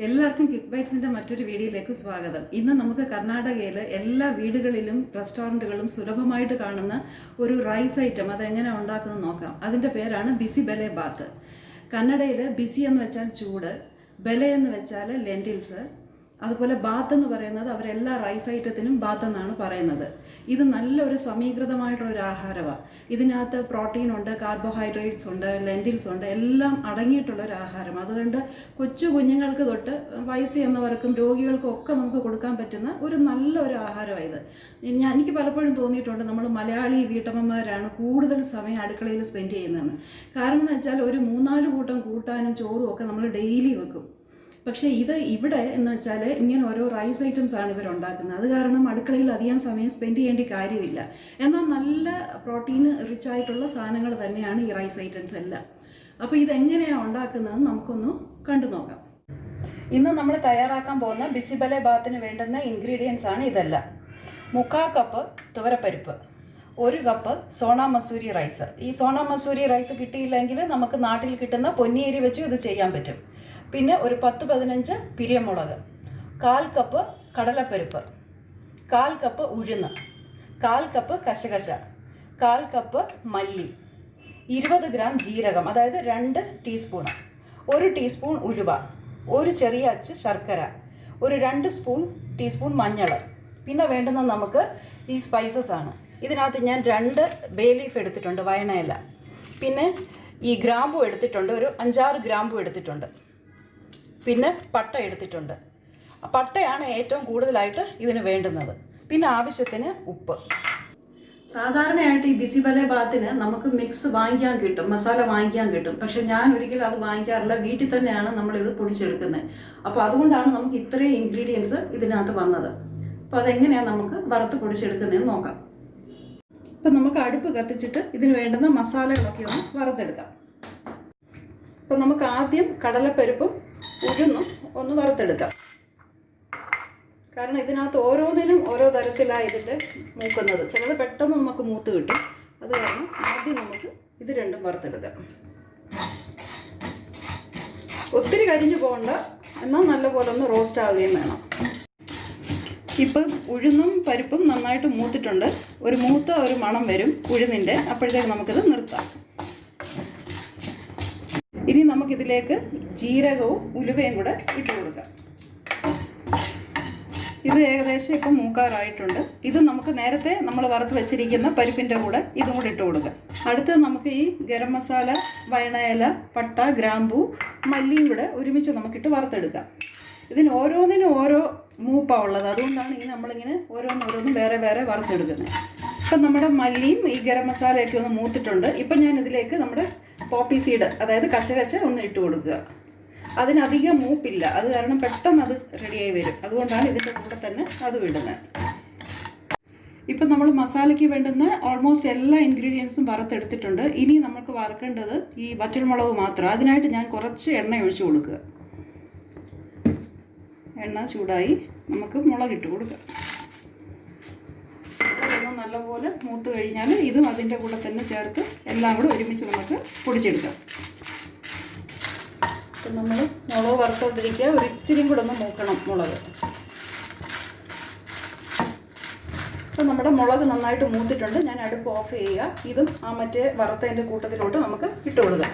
എല്ലാവർക്കും ക്വിക്ക് ബൈറ്റ്സിൻ്റെ മറ്റൊരു വീഡിയോയിലേക്ക് സ്വാഗതം. ഇന്ന് നമുക്ക് കർണാടകയിൽ എല്ലാ വീടുകളിലും റെസ്റ്റോറൻറ്റുകളും സുലഭമായിട്ട് കാണുന്ന ഒരു റൈസ് ഐറ്റം അതെങ്ങനെ ഉണ്ടാക്കുന്നത് നോക്കാം. അതിൻ്റെ പേരാണ് ബിസി ബെലെ ബാത്ത്. കന്നഡയിൽ ബിസി എന്ന് വെച്ചാൽ ചൂട്, ബെലെ എന്ന് വെച്ചാൽ ലെൻറ്റിൽസ്, അതുപോലെ ബാത്ത് എന്ന് പറയുന്നത് അവരെല്ലാ റൈസ് ഐറ്റത്തിനും ബാത്ത് എന്നാണ് പറയുന്നത്. ഇത് നല്ലൊരു സമീകൃതമായിട്ടുള്ളൊരു ആഹാരമാണ്. ഇതിനകത്ത് പ്രോട്ടീൻ ഉണ്ട്, കാർബോഹൈഡ്രേറ്റ്സ് ഉണ്ട്, ലെൻറ്റിൽസ് ഉണ്ട്, എല്ലാം അടങ്ങിയിട്ടുള്ളൊരു ആഹാരം. അതുകൊണ്ട് കൊച്ചു കുഞ്ഞുങ്ങൾക്ക് തൊട്ട് വയസ്സ് എന്നവർക്കും രോഗികൾക്കും ഒക്കെ നമുക്ക് കൊടുക്കാൻ പറ്റുന്ന ഒരു നല്ലൊരു ആഹാരമാണ് ഇത്. എനിക്ക് പലപ്പോഴും തോന്നിയിട്ടുണ്ട് നമ്മൾ മലയാളി വീട്ടമ്മമാരാണ് കൂടുതൽ സമയം അടുക്കളയിൽ സ്പെൻഡ് ചെയ്യുന്നതെന്ന്. കാരണം എന്ന് വെച്ചാൽ ഒരു 3-4 കൂട്ടം കൂട്ടാനും ചോറും ഒക്കെ നമ്മൾ ഡെയിലി വെക്കും. പക്ഷേ ഇവിടെ എന്ന് വെച്ചാൽ ഇങ്ങനെ ഓരോ റൈസ് ഐറ്റംസ് ആണ് ഇവർ ഉണ്ടാക്കുന്നത്. അത് കാരണം അടുക്കളയിൽ അധികം സമയം സ്പെൻഡ് ചെയ്യേണ്ട കാര്യമില്ല. എന്നാൽ നല്ല പ്രോട്ടീൻ റിച്ച് ആയിട്ടുള്ള സാധനങ്ങൾ തന്നെയാണ് ഈ റൈസ് ഐറ്റംസ് എല്ലാം. അപ്പോൾ ഇതെങ്ങനെയാണ് ഉണ്ടാക്കുന്നതെന്ന് നമുക്കൊന്ന് കണ്ടു നോക്കാം. ഇന്ന് നമ്മൾ തയ്യാറാക്കാൻ പോകുന്ന ബിസി ബെലെ ബാത്തിന് വേണ്ടുന്ന ഇൻഗ്രീഡിയൻസ് ആണ് ഇതെല്ലാം. 3/4 കപ്പ് തുവരപ്പരിപ്പ്, 1 കപ്പ് സോണ മസൂരി റൈസ്. ഈ സോണ മസൂരി റൈസ് കിട്ടിയില്ലെങ്കിൽ നമുക്ക് നാട്ടിൽ കിട്ടുന്ന പൊന്നിയരി വെച്ച് ഇത് ചെയ്യാൻ പറ്റും. പിന്നെ ഒരു 10-15 പിരിയമുളക്, 1/4 കപ്പ് കടലപ്പരിപ്പ്, 1/4 കപ്പ് ഉഴുന്ന്, 1/4 കപ്പ് കശകശ, 1/4 കപ്പ് മല്ലി, 20 ഗ്രാം ജീരകം അതായത് 2 ടീസ്പൂൺ, 1 ടീസ്പൂൺ ഉലുവ, 1 ചെറിയ അച്ച് ശർക്കര, ഒരു 2 ടീസ്പൂൺ മഞ്ഞൾ. പിന്നെ വേണ്ടുന്നത് നമുക്ക് ഈ സ്പൈസസ് ആണ്. ഇതിനകത്ത് ഞാൻ 2 ബേ ലീഫ് എടുത്തിട്ടുണ്ട്, വയണയില. പിന്നെ ഈ ഗ്രാമ്പു എടുത്തിട്ടുണ്ട്, ഒരു 5-6 ഗ്രാമ്പു എടുത്തിട്ടുണ്ട്. പിന്നെ പട്ട എടുത്തിട്ടുണ്ട്. പട്ടയാണ് ഏറ്റവും കൂടുതലായിട്ട് ഇതിന് വേണ്ടുന്നത്. പിന്നെ ആവശ്യത്തിന് ഉപ്പ്. സാധാരണയായിട്ട് ഈ ബിസി ബെലെ ബാത്തിന് നമുക്ക് മിക്സ് വാങ്ങിക്കാൻ കിട്ടും, മസാല വാങ്ങിക്കാൻ കിട്ടും. പക്ഷെ ഞാൻ ഒരിക്കലും അത് വാങ്ങിക്കാറില്ല. വീട്ടിൽ തന്നെയാണ് നമ്മളിത് പൊടിച്ചെടുക്കുന്നത്. അപ്പോൾ അതുകൊണ്ടാണ് നമുക്ക് ഇത്രയും ഇൻഗ്രീഡിയൻസ് ഇതിനകത്ത് വന്നത്. അപ്പോൾ അതെങ്ങനെയാണ് നമുക്ക് വറുത്ത് പൊടിച്ചെടുക്കുന്നതെന്ന് നോക്കാം. ഇപ്പം നമുക്ക് അടുപ്പ് കത്തിച്ചിട്ട് ഇതിന് വേണ്ടുന്ന മസാലകളൊക്കെ ഒന്ന് വറുത്തെടുക്കാം. അപ്പോൾ നമുക്ക് ആദ്യം കടലപ്പരിപ്പും ഉഴുന്നും ഒന്ന് വറുത്തെടുക്കാം. കാരണം ഇതിനകത്ത് ഓരോന്നിനും ഓരോ തരത്തിലാണ് ഇതിൻ്റെ മൂക്കുന്നത്. ചിലത് പെട്ടെന്ന് നമുക്ക് മൂത്ത് കിട്ടും. അത് കാരണം ആദ്യം നമുക്ക് ഇത് രണ്ടും വറുത്തെടുക്കാം. ഒത്തിരി കരിഞ്ഞു പോകണ്ട, എന്നാൽ നല്ലപോലെ ഒന്ന് റോസ്റ്റ് ആവുകയും വേണം. ഇപ്പം ഉഴുന്നും പരിപ്പും നന്നായിട്ട് മൂത്തിട്ടുണ്ട്. ഒരു മണം വരും ഉഴുന്നിൻ്റെ. അപ്പോഴത്തേക്ക് നമുക്കിത് നിർത്താം. ഇനി നമുക്കിതിലേക്ക് ജീരകവും ഉലുവയും കൂടെ ഇട്ട് കൊടുക്കാം. ഇത് ഏകദേശം ഇപ്പം മൂക്കാറായിട്ടുണ്ട്. ഇത് നമുക്ക് നേരത്തെ നമ്മൾ വറുത്ത് വെച്ചിരിക്കുന്ന പരിപ്പിൻ്റെ കൂടെ ഇതും കൂടെ ഇട്ട് കൊടുക്കാം. അടുത്ത് നമുക്ക് ഈ ഗരം മസാല, വയണയില, പട്ട, ഗ്രാമ്പൂ, മല്ലിയും കൂടെ ഒരുമിച്ച് നമുക്കിട്ട് വറുത്തെടുക്കാം. ഇതിന് ഓരോന്നിനും ഓരോ മൂപ്പാണ് ഉള്ളത്. അതുകൊണ്ടാണ് ഈ നമ്മളിങ്ങനെ ഓരോന്നോരോന്നും വേറെ വേറെ വറുത്തെടുക്കുന്നത്. ഇപ്പം നമ്മുടെ മല്ലിയും ഈ ഗരം മസാലയൊക്കെ ഒന്ന് മൂത്തിട്ടുണ്ട്. ഇപ്പം ഞാൻ ഇതിലേക്ക് നമ്മുടെ പോപ്പി സീഡ് അതായത് കശകശ ഒന്ന് ഇട്ട് കൊടുക്കുക. അതിനധികം മൂപ്പില്ല, അത് കാരണം പെട്ടെന്ന് അത് റെഡിയായി വരും. അതുകൊണ്ടാണ് ഇതിൻ്റെ കൂടെ തന്നെ അത് ഇടുന്നത്. ഇപ്പം നമ്മൾ മസാലയ്ക്ക് വേണ്ടുന്ന ഓൾമോസ്റ്റ് എല്ലാ ഇൻഗ്രീഡിയൻസും വറുത്തെടുത്തിട്ടുണ്ട്. ഇനി നമുക്ക് വറുക്കേണ്ടത് ഈ വറ്റൽമുളക് മാത്രം. അതിനായിട്ട് ഞാൻ കുറച്ച് എണ്ണ ഒഴിച്ചു കൊടുക്കുക. എണ്ണ ചൂടായി നമുക്ക് മുളകിട്ട് കൊടുക്കുക. നല്ലപോലെ മൂത്ത് കഴിഞ്ഞാൽ ഇതും അതിൻ്റെ കൂടെ തന്നെ ചേർത്ത് എല്ലാം കൂടെ ഒരുമിച്ച് നമുക്ക് പൊടിച്ചെടുക്കാം. അപ്പം നമ്മൾ മുളക് വറുത്തോണ്ടിരിക്കുക. ഒരു ഇത്തിരിയും കൂടെ ഒന്ന് മൂക്കണം മുളക്. അപ്പം നമ്മുടെ മുളക് നന്നായിട്ട് മൂത്തിട്ടുണ്ട്. ഞാൻ അടുപ്പ് ഓഫ് ചെയ്യുക. ഇതും ആ മറ്റേ വറുത്തതിൻ്റെ കൂട്ടത്തിലോട്ട് നമുക്ക് ഇട്ട് കൊടുക്കാം.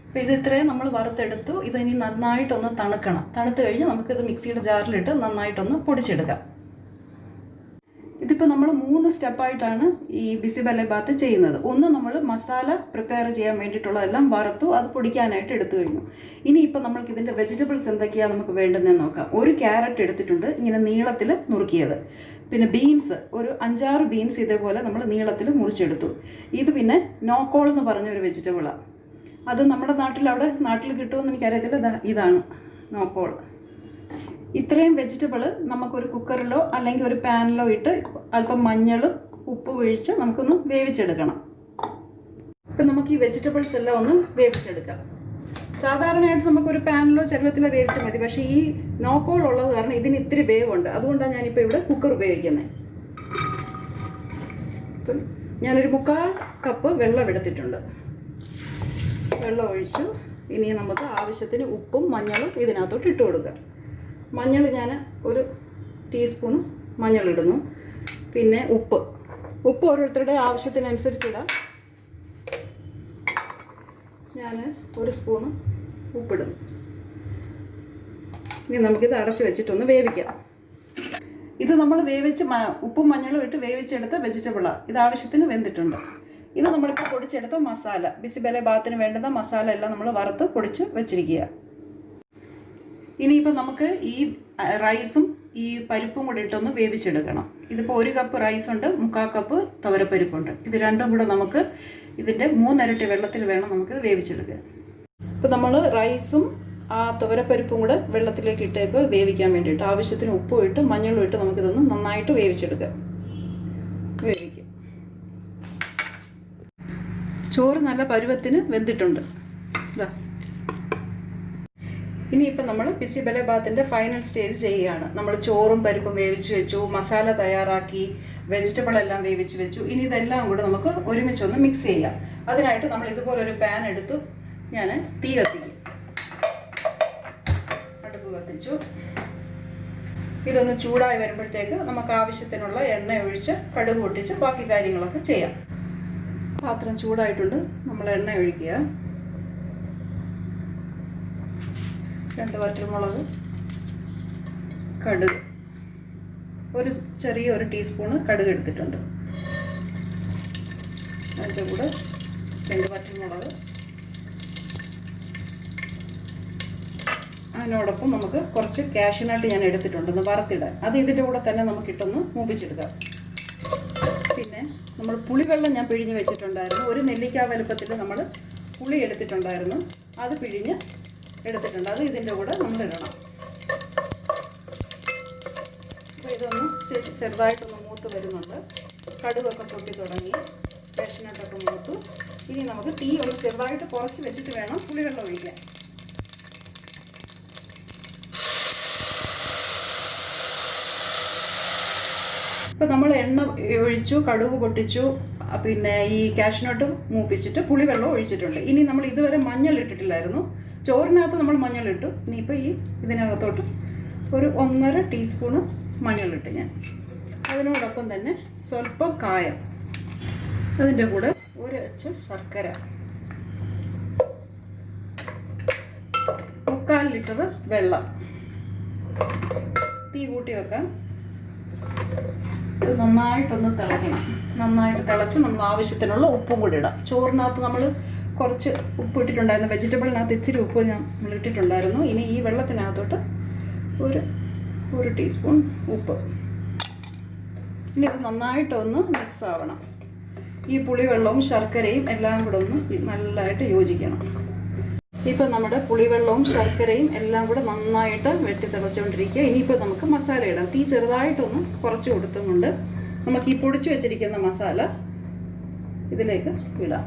അപ്പോൾ ഇത് ഇത്രയും നമ്മൾ വറുത്തെടുത്തു. ഇതിനി നന്നായിട്ടൊന്ന് തണുക്കണം. തണുത്ത് കഴിഞ്ഞ് നമുക്കിത് മിക്സിയുടെ ജാറിലിട്ട് നന്നായിട്ടൊന്ന് പൊടിച്ചെടുക്കാം. ഇതിപ്പോൾ നമ്മൾ 3 സ്റ്റെപ്പായിട്ടാണ് ഈ ബിസി ബെലെ ബാത്ത് ചെയ്യുന്നത്. ഒന്ന് നമ്മൾ മസാല പ്രിപ്പയർ ചെയ്യാൻ വേണ്ടിയിട്ടുള്ളതെല്ലാം വറുത്തു, അത് പൊടിക്കാനായിട്ട് എടുത്തു കഴിഞ്ഞു. ഇനിയിപ്പോൾ നമ്മൾക്ക് ഇതിൻ്റെ വെജിറ്റബിൾസ് എന്തൊക്കെയാണ് നമുക്ക് വേണ്ടതെന്ന് നോക്കാം. ഒരു ക്യാരറ്റ് എടുത്തിട്ടുണ്ട്, ഇങ്ങനെ നീളത്തിൽ നുറുക്കിയത്. പിന്നെ ബീൻസ്, ഒരു 5-6 ബീൻസ് ഇതേപോലെ നമ്മൾ നീളത്തിൽ മുറിച്ചെടുത്തു. ഇത് പിന്നെ നോക്കോൾ എന്ന് പറഞ്ഞൊരു വെജിറ്റബിളാണ്. അത് നമ്മുടെ നാട്ടിൽ കിട്ടുമെന്ന് എനിക്കറിയത്തില്ല. ഇതാണ് നോക്കോൾ. ഇത്രയും വെജിറ്റബിൾ നമുക്കൊരു കുക്കറിലോ അല്ലെങ്കിൽ ഒരു പാനിലോ ഇട്ട് അല്പം മഞ്ഞളും ഉപ്പും ഒഴിച്ച് നമുക്കൊന്ന് വേവിച്ചെടുക്കണം. ഇപ്പം നമുക്ക് ഈ വെജിറ്റബിൾസ് എല്ലാം ഒന്ന് വേവിച്ചെടുക്കാം. സാധാരണയായിട്ട് നമുക്കൊരു പാനിലോ ചരുവത്തിലോ വേവിച്ചാൽ മതി. പക്ഷേ ഈ നോക്കോൾ ഉള്ളത് കാരണം ഇതിന് ഇത്തിരി വേവുണ്ട്. അതുകൊണ്ടാണ് ഞാനിപ്പോൾ ഇവിടെ കുക്കർ ഉപയോഗിക്കുന്നത്. ഇപ്പം ഞാനൊരു 3/4 കപ്പ് വെള്ളം എടുത്തിട്ടുണ്ട്. വെള്ളം ഒഴിച്ചു. ഇനി നമുക്ക് ആവശ്യത്തിന് ഉപ്പും മഞ്ഞളും ഇതിനകത്തോട്ട് ഇട്ട് കൊടുക്കാം. മഞ്ഞൾ ഞാൻ 1 ടീസ്പൂൺ മഞ്ഞളിടുന്നു. പിന്നെ ഉപ്പ് ഓരോരുത്തരുടെ ആവശ്യത്തിനനുസരിച്ചിടാം. ഞാൻ 1 സ്പൂണ് ഉപ്പിടുന്നു. ഇനി നമുക്കിത് അടച്ച് വെച്ചിട്ടൊന്ന് വേവിക്കാം. ഇത് നമ്മൾ വേവിച്ച് ഉപ്പും മഞ്ഞളും ഇട്ട് വേവിച്ചെടുത്ത വെജിറ്റബിളാണ്. ഇത് ആവശ്യത്തിന് വെന്തിട്ടുണ്ട്. ഇത് നമ്മളിപ്പോൾ പൊടിച്ചെടുത്ത മസാല, ബിസിബെലെബാത്തിന് വേണ്ടുന്ന മസാല എല്ലാം നമ്മൾ വറുത്ത് പൊടിച്ച് വെച്ചിരിക്കുക. ഇനിയിപ്പോൾ നമുക്ക് ഈ റൈസും ഈ പരിപ്പും കൂടി ഇട്ടൊന്ന് വേവിച്ചെടുക്കണം. ഇതിപ്പോൾ 1 കപ്പ് റൈസുണ്ട്, 3/4 കപ്പ് തുവരപ്പരിപ്പുണ്ട്. ഇത് രണ്ടും കൂടെ നമുക്ക് ഇതിൻ്റെ 3 ഇരട്ടി വെള്ളത്തിൽ വേണം നമുക്കിത് വേവിച്ചെടുക്കുക. ഇപ്പോൾ നമ്മൾ റൈസും ആ തുവരപ്പരിപ്പും കൂടെ വെള്ളത്തിലേക്ക് ഇട്ടേക്ക് വേവിക്കാൻ വേണ്ടിയിട്ട് ആവശ്യത്തിന് ഉപ്പും ഇട്ട് മഞ്ഞളും ഇട്ട് നമുക്കിതൊന്ന് നന്നായിട്ട് വേവിച്ചെടുക്കാം. വേവിക്കും. ചോറ് നല്ല പരുവത്തിന് വെന്തിട്ടുണ്ട്. ഇതാ ഇനിയിപ്പോൾ നമ്മൾ ബിസിബെലെബാത്തിൻ്റെ ഫൈനൽ സ്റ്റേജ് ചെയ്യുകയാണ്. നമ്മൾ ചോറും പരിപ്പും വേവിച്ച് വെച്ചു, മസാല തയ്യാറാക്കി, വെജിറ്റബിൾ എല്ലാം വേവിച്ച് വെച്ചു. ഇനി ഇതെല്ലാം കൂടെ നമുക്ക് ഒരുമിച്ചൊന്ന് മിക്സ് ചെയ്യാം. അതിനായിട്ട് നമ്മൾ ഇതുപോലൊരു പാൻ എടുത്തു. ഞാൻ തീ കത്തിക്കും. അടുപ്പ് കത്തിച്ചു. ഇതൊന്ന് ചൂടായി വരുമ്പോഴത്തേക്ക് നമുക്ക് ആവശ്യത്തിനുള്ള എണ്ണ ഒഴിച്ച് കടുക് പൊട്ടിച്ച് ബാക്കി കാര്യങ്ങളൊക്കെ ചെയ്യാം. പാത്രം ചൂടായിട്ടുണ്ട്. നമ്മൾ എണ്ണ ഒഴിക്കുക. 2 വറ്റൽമുളക്, കടുക്, ചെറിയ 1 ടീസ്പൂണ് കടുക് എടുത്തിട്ടുണ്ട്. അതിൻ്റെ കൂടെ 2 വറ്റൽമുളക്, അതിനോടൊപ്പം നമുക്ക് കുറച്ച് കാഷ്യൂനട്ട് ഞാൻ എടുത്തിട്ടുണ്ടെന്ന് വറുത്തിടാൻ. അത് ഇതിൻ്റെ കൂടെ തന്നെ നമുക്കിട്ടൊന്ന് മൂപ്പിച്ചെടുക്കാം. പിന്നെ നമ്മൾ പുളിവെള്ളം ഞാൻ പിഴിഞ്ഞ് വെച്ചിട്ടുണ്ടായിരുന്നു. 1 നെല്ലിക്ക വലുപ്പത്തിൽ നമ്മൾ പുളി എടുത്തിട്ടുണ്ടായിരുന്നു. അത് പിഴിഞ്ഞ് എടുത്തിട്ടുണ്ട്. അത് ഇതിൻ്റെ കൂടെ നമ്മൾ ഇടണം. അപ്പോൾ ഇതൊന്ന് ചെറുതായിട്ടൊന്ന് മൂത്ത് വരുന്നുണ്ട്. കടുകൊക്കെ പൊട്ടി തുടങ്ങി, കാഷ്യൂനട്ടൊക്കെ മൂത്തു. ഇനി നമുക്ക് തീ ഒന്ന് ചെറുതായിട്ട് കുറച്ച് വെച്ചിട്ട് വേണം പുളിവെള്ളം ഒഴിക്കാൻ. ഇപ്പോൾ നമ്മൾ എണ്ണ ഒഴിച്ചു, കടുക് പൊട്ടിച്ചു, പിന്നെ ഈ കാഷ്യൂനട്ട് മൂപ്പിച്ചിട്ട് പുളിവെള്ളം ഒഴിച്ചിട്ടുണ്ട്. ഇനി നമ്മൾ ഇതുവരെ മഞ്ഞൾ ഇട്ടിട്ടില്ലായിരുന്നു. ചോറിനകത്ത് നമ്മൾ മഞ്ഞളിട്ടു. ഇനിയിപ്പോൾ ഇതിനകത്തോട്ട് 1.5 ടീസ്പൂണ് മഞ്ഞളിട്ട് ഞാൻ. അതിനോടൊപ്പം തന്നെ സ്വല്പം കായം, അതിൻ്റെ കൂടെ 1 അച്ച് ശർക്കര, 3/4 ലിറ്റർ വെള്ളം. തീ കൂട്ടി വെക്കാം. ഇത് നന്നായിട്ടൊന്ന് തിളയ്ക്കണം. നന്നായിട്ട് തിളച്ച് നമ്മൾ ആവശ്യത്തിനുള്ള ഉപ്പും കൂടി ഇടാം. ചോറിനകത്ത് നമ്മൾ കുറച്ച് ഉപ്പ് ഇട്ടിട്ടുണ്ടായിരുന്നു. വെജിറ്റബിളിനകത്ത് ഇച്ചിരി ഉപ്പ് നമ്മൾ ഇട്ടിട്ടുണ്ടായിരുന്നു. ഇനി ഈ വെള്ളത്തിനകത്തോട്ട് 1 ടീസ്പൂൺ ഉപ്പ്. ഇനി ഇത് നന്നായിട്ടൊന്ന് മിക്സ് ആവണം. ഈ പുളിവെള്ളവും ശർക്കരയും എല്ലാം കൂടെ ഒന്ന് നല്ലതായിട്ട് യോജിക്കണം. ഇപ്പം നമ്മുടെ പുളിവെള്ളവും ശർക്കരയും എല്ലാം കൂടെ നന്നായിട്ട് വെട്ടി തിളച്ചുകൊണ്ടിരിക്കുക. ഇനിയിപ്പോൾ നമുക്ക് മസാല ഇടാം. തീ ചെറുതായിട്ടൊന്ന് കുറച്ച് കൊടുത്തുകൊണ്ട് നമുക്ക് ഈ പൊടിച്ചു വെച്ചിരിക്കുന്ന മസാല ഇതിലേക്ക് ഇടാം.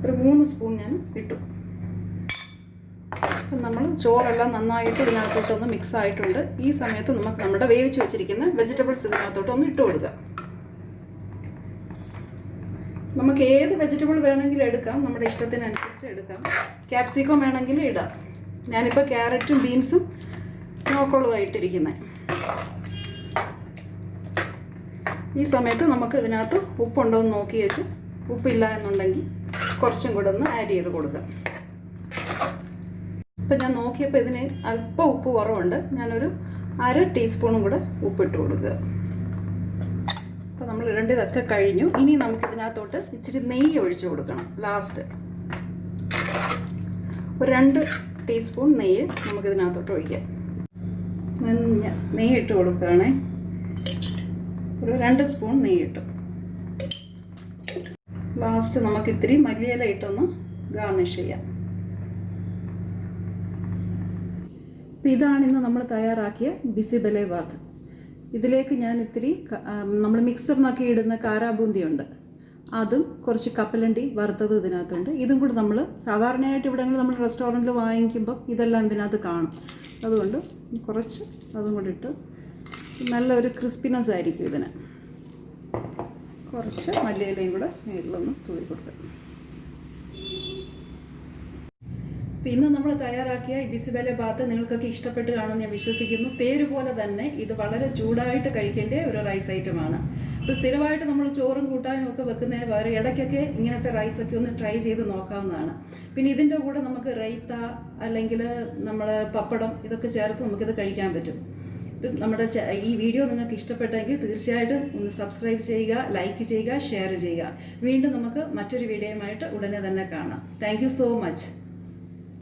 3 സ്പൂൺ ഞാൻ ഇട്ടു. അപ്പം നമ്മൾ ചോറെല്ലാം നന്നായിട്ട് ഇതിനകത്തോട്ടൊന്ന് മിക്സ് ആയിട്ടുണ്ട്. ഈ സമയത്ത് നമുക്ക് നമ്മുടെ വേവിച്ച് വെച്ചിരിക്കുന്ന വെജിറ്റബിൾസ് ഇതിനകത്തോട്ടൊന്ന് ഇട്ട് കൊടുക്കാം. നമുക്ക് ഏത് വെജിറ്റബിൾ വേണമെങ്കിലും എടുക്കാം, നമ്മുടെ ഇഷ്ടത്തിനനുസരിച്ച് എടുക്കാം. ക്യാപ്സിക്കം വേണമെങ്കിൽ ഇടാം. ഞാനിപ്പോൾ ക്യാരറ്റും ബീൻസും നോക്കോളുമായിട്ടിരിക്കുന്നത്. ഈ സമയത്ത് നമുക്ക് ഇതിനകത്ത് ഉപ്പുണ്ടോ എന്ന് നോക്കി വെച്ച്, ഉപ്പില്ല എന്നുണ്ടെങ്കിൽ കുറച്ചും കൂടെ ഒന്ന് ആഡ് ചെയ്ത് കൊടുക്കാം. ഇപ്പം ഞാൻ നോക്കിയപ്പോൾ ഇതിന് അല്പം ഉപ്പ് കുറവുണ്ട്. ഞാനൊരു 1/2 ടീസ്പൂണും കൂടെ ഉപ്പിട്ട് കൊടുക്കുക. അപ്പോൾ നമ്മൾ ഇടേണ്ടതൊക്കെ കഴിഞ്ഞു. ഇനി നമുക്കിതിനകത്തോട്ട് ഇച്ചിരി നെയ്യ് ഒഴിച്ചു കൊടുക്കണം. ലാസ്റ്റ് 2 ടീസ്പൂൺ നെയ്യ് നമുക്കിതിനകത്തോട്ട് ഒഴിക്കാം. നെയ്യ് ഇട്ട് കൊടുക്കുകയാണേ. 2 സ്പൂൺ നെയ്യ് ഇട്ടു. ലാസ്റ്റ് നമുക്ക് ഇത്തിരി മല്ലിയില ഇട്ടൊന്ന് ഗാർണിഷ് ചെയ്യാം. അപ്പോൾ ഇതാണ് ഇന്ന് നമ്മൾ തയ്യാറാക്കിയ ബിസിബെലെബാത്ത്. ഇതിലേക്ക് ഞാൻ ഇത്തിരി നമ്മൾ മിക്സറിനൊക്കെ ഇടുന്ന കാരാബൂന്തിയുണ്ട്, അതും കുറച്ച് കപ്പലണ്ടി വറുത്തതും ഇതിനകത്തുണ്ട്. ഇതും കൂടി നമ്മൾ സാധാരണയായിട്ട് ഇവിടെങ്ങളിൽ നമ്മൾ റെസ്റ്റോറൻറ്റിൽ വാങ്ങിക്കുമ്പം ഇതെല്ലാം ഇതിനകത്ത് കാണും. അതുകൊണ്ട് കുറച്ച് അതും കൂടി ഇട്ട് നല്ലൊരു ക്രിസ്പിനെസ് ആയിരിക്കും ഇതിന്. കുറച്ച് മല്ലിയിലയും കൂടെ മേളിലൊന്ന് തൂവി കൊടുക്കുക. അപ്പോൾ ഇന്ന് നമ്മൾ തയ്യാറാക്കിയ ഈ ബിസിബെലെ ബാത്ത് നിങ്ങൾക്കൊക്കെ ഇഷ്ടപ്പെട്ട് കാണുമെന്ന് ഞാൻ വിശ്വസിക്കുന്നു. പേര് പോലെ തന്നെ ഇത് വളരെ ചൂടായിട്ട് കഴിക്കേണ്ട ഒരു റൈസ് ഐറ്റമാണ്. അപ്പോൾ സ്ഥിരമായിട്ട് നമ്മൾ ചോറും കൂട്ടാനും ഒക്കെ വെക്കുന്നതിന് പകരം ഇടയ്ക്കൊക്കെ ഇങ്ങനത്തെ റൈസൊക്കെ ഒന്ന് ട്രൈ ചെയ്ത് നോക്കാവുന്നതാണ്. പിന്നെ ഇതിൻ്റെ കൂടെ നമുക്ക് റൈത്ത അല്ലെങ്കിൽ നമ്മൾ പപ്പടം ഇതൊക്കെ ചേർത്ത് നമുക്കിത് കഴിക്കാൻ പറ്റും. ഇപ്പം നമ്മുടെ ഈ വീഡിയോ നിങ്ങൾക്ക് ഇഷ്ടപ്പെട്ടെങ്കിൽ തീർച്ചയായിട്ടും ഒന്ന് സബ്സ്ക്രൈബ് ചെയ്യുക, ലൈക്ക് ചെയ്യുക, ഷെയർ ചെയ്യുക. വീണ്ടും നമുക്ക് മറ്റൊരു വീഡിയോയുമായിട്ട് ഉടനെ തന്നെ കാണാം. Thank you so much.